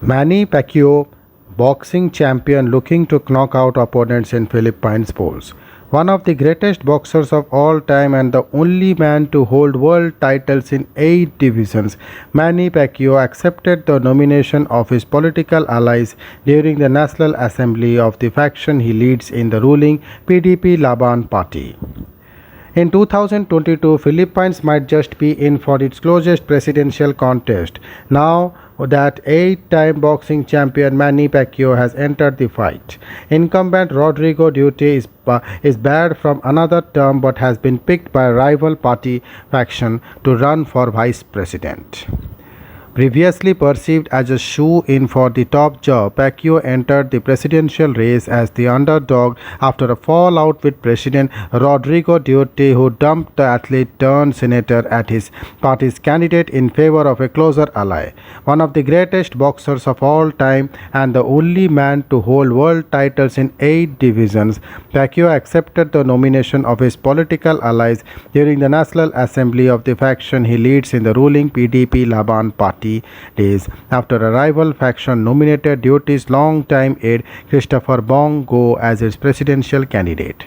Manny Pacquiao, boxing champion looking to knock out opponents in Philippines polls. One of the greatest boxers of all time and the only man to hold world titles in 8 divisions, Manny Pacquiao accepted the nomination of his political allies during the National Assembly of the faction he leads in the ruling PDP Laban party. In 2022, Philippines might just be in for its closest presidential contest. Now that eight-time boxing champion Manny Pacquiao has entered the fight. Incumbent Rodrigo Duterte is barred from another term but has been picked by a rival party faction to run for vice president. Previously perceived as a shoe-in for the top job, Pacquiao entered the presidential race as the underdog after a fallout with President Rodrigo Duterte, who dumped the athlete turned senator at his party's candidate in favor of a closer ally. One of the greatest boxers of all time and the only man to hold world titles in 8 divisions, Pacquiao accepted the nomination of his political allies during the National Assembly of the faction he leads in the ruling PDP Laban party days after a rival faction nominated Duterte's longtime aide Christopher Bongo as its presidential candidate.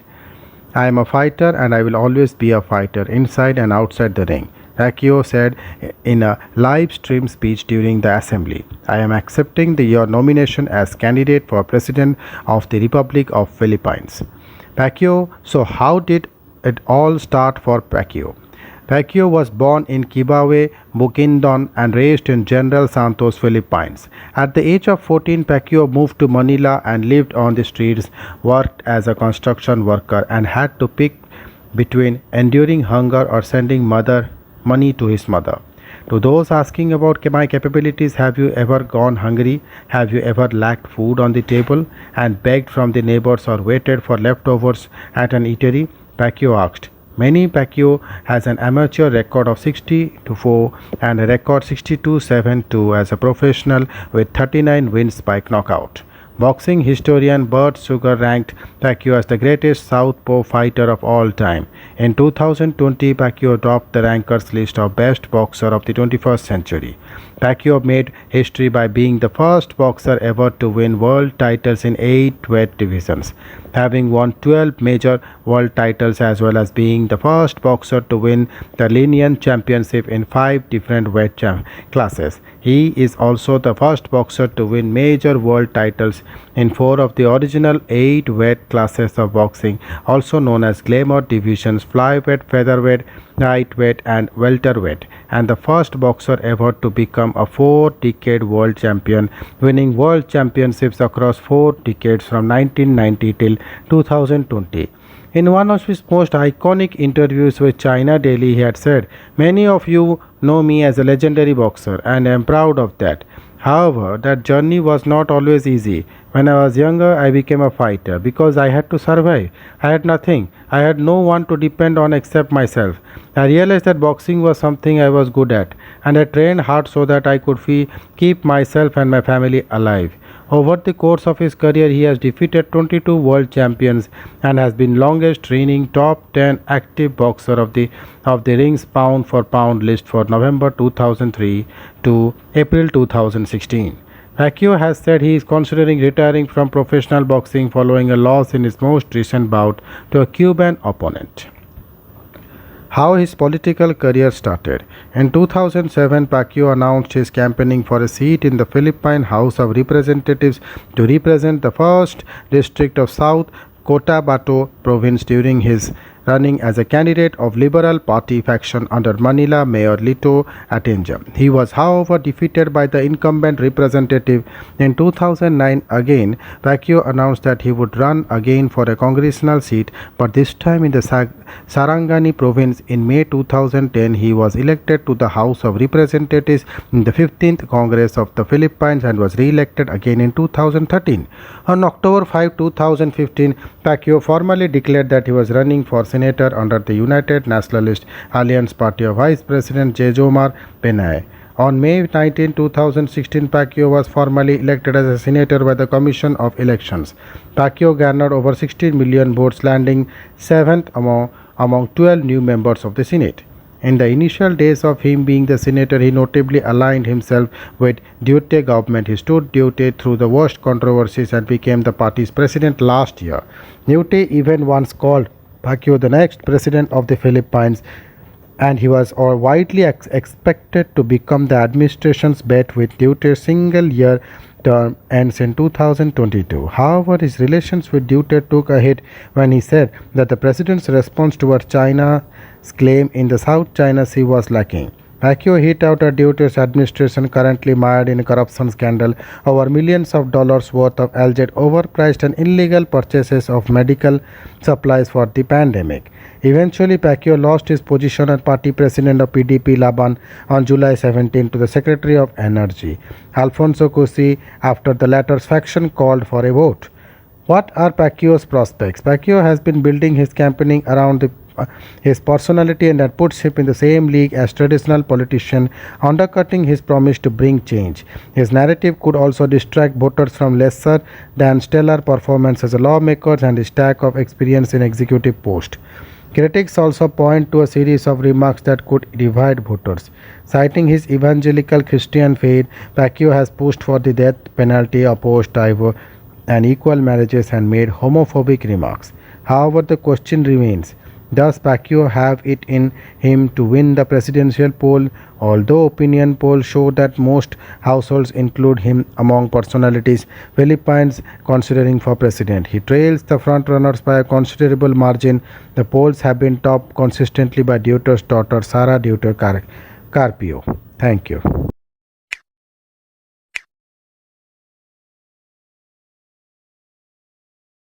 I am a fighter and I will always be a fighter inside and outside the ring, Pacquiao said in a live stream speech during the assembly. I am accepting your nomination as candidate for president of the Republic of Philippines. So how did it all start for Pacquiao? Pacquiao was born in Kibawe, Bukidnon and raised in General Santos, Philippines. At the age of 14, Pacquiao moved to Manila and lived on the streets, worked as a construction worker and had to pick between enduring hunger or sending money to his mother. To those asking about my capabilities, have you ever gone hungry? Have you ever lacked food on the table and begged from the neighbors or waited for leftovers at an eatery? Pacquiao asked. Manny Pacquiao has an amateur record of 60-4 and a record 62-7-2 as a professional with 39 wins by knockout. Boxing historian Bert Sugar ranked Pacquiao as the greatest southpaw fighter of all time. In 2020, Pacquiao topped the rankers list of best boxer of the 21st century. Pacquiao made history by being the first boxer ever to win world titles in 8 weight divisions, having won 12 major world titles as well as being the first boxer to win the lineal championship in 5 different weight classes. He is also the first boxer to win major world titles in 4 of the original 8 weight classes of boxing, also known as glamour divisions: flyweight, featherweight, lightweight and welterweight, and the first boxer ever to become a 4-decade world champion, winning world championships across 4 decades from 1990 till 2020. In one of his most iconic interviews with China Daily, he had said, "Many of you know me as a legendary boxer and I am proud of that. However, that journey was not always easy. When I was younger, I became a fighter because I had to survive. I had nothing. I had no one to depend on except myself. I realized that boxing was something I was good at, and I trained hard so that I could keep myself and my family alive." Over the course of his career, he has defeated 22 world champions and has been longest reigning top 10 active boxer of the Ring's pound for pound list for November 2003 to April 2016. Pacquiao has said he is considering retiring from professional boxing following a loss in his most recent bout to a Cuban opponent. How his political career started. In 2007, Pacquiao announced his campaigning for a seat in the Philippine House of Representatives to represent the 1st District of South Cotabato Province during his running as a candidate of Liberal Party faction under Manila Mayor Lito Atienza. He was, however, defeated by the incumbent representative. In 2009, again, Pacquiao announced that he would run again for a congressional seat, but this time in the Sarangani province. In May 2010, he was elected to the House of Representatives in the 15th Congress of the Philippines and was re-elected again in 2013. On October 5, 2015, Pacquiao formally declared that he was running for senator under the United Nationalist Alliance Party of Vice President Jejomar Penay. On May 19, 2016, Pacquiao was formally elected as a senator by the Commission of Elections. Pacquiao garnered over 16 million votes, landing 7th among 12 new members of the Senate. In the initial days of him being the senator, he notably aligned himself with Duterte government. He stood Duterte through the worst controversies and became the party's president last year. Duterte even once called Pacquiao the next president of the Philippines, and he was all widely expected to become the administration's bet with Duterte's single-year term ends in 2022. However, his relations with Duterte took a hit when he said that the president's response towards China's claim in the South China Sea was lacking. Pacquiao hit out at Duterte's administration, currently mired in a corruption scandal over millions of dollars worth of alleged overpriced and illegal purchases of medical supplies for the pandemic. Eventually, Pacquiao lost his position as party president of PDP Laban on July 17 to the Secretary of Energy, Alfonso Cusi, after the latter's faction called for a vote. What are Pacquiao's prospects? Pacquiao has been building his campaigning around his personality, and that puts him in the same league as traditional politicians, undercutting his promise to bring change. His narrative could also distract voters from lesser than stellar performance as a lawmaker and his stack of experience in executive posts. Critics also point to a series of remarks that could divide voters. Citing his evangelical Christian faith, Pacquiao has pushed for the death penalty, opposed divorce and equal marriages, and made homophobic remarks. However, the question remains, does Pacquiao have it in him to win the presidential poll? Although opinion polls show that most households include him among personalities Philippines considering for president, he trails the frontrunners by a considerable margin. The polls have been topped consistently by Duterte's daughter Sara Duterte Carpio. Thank you.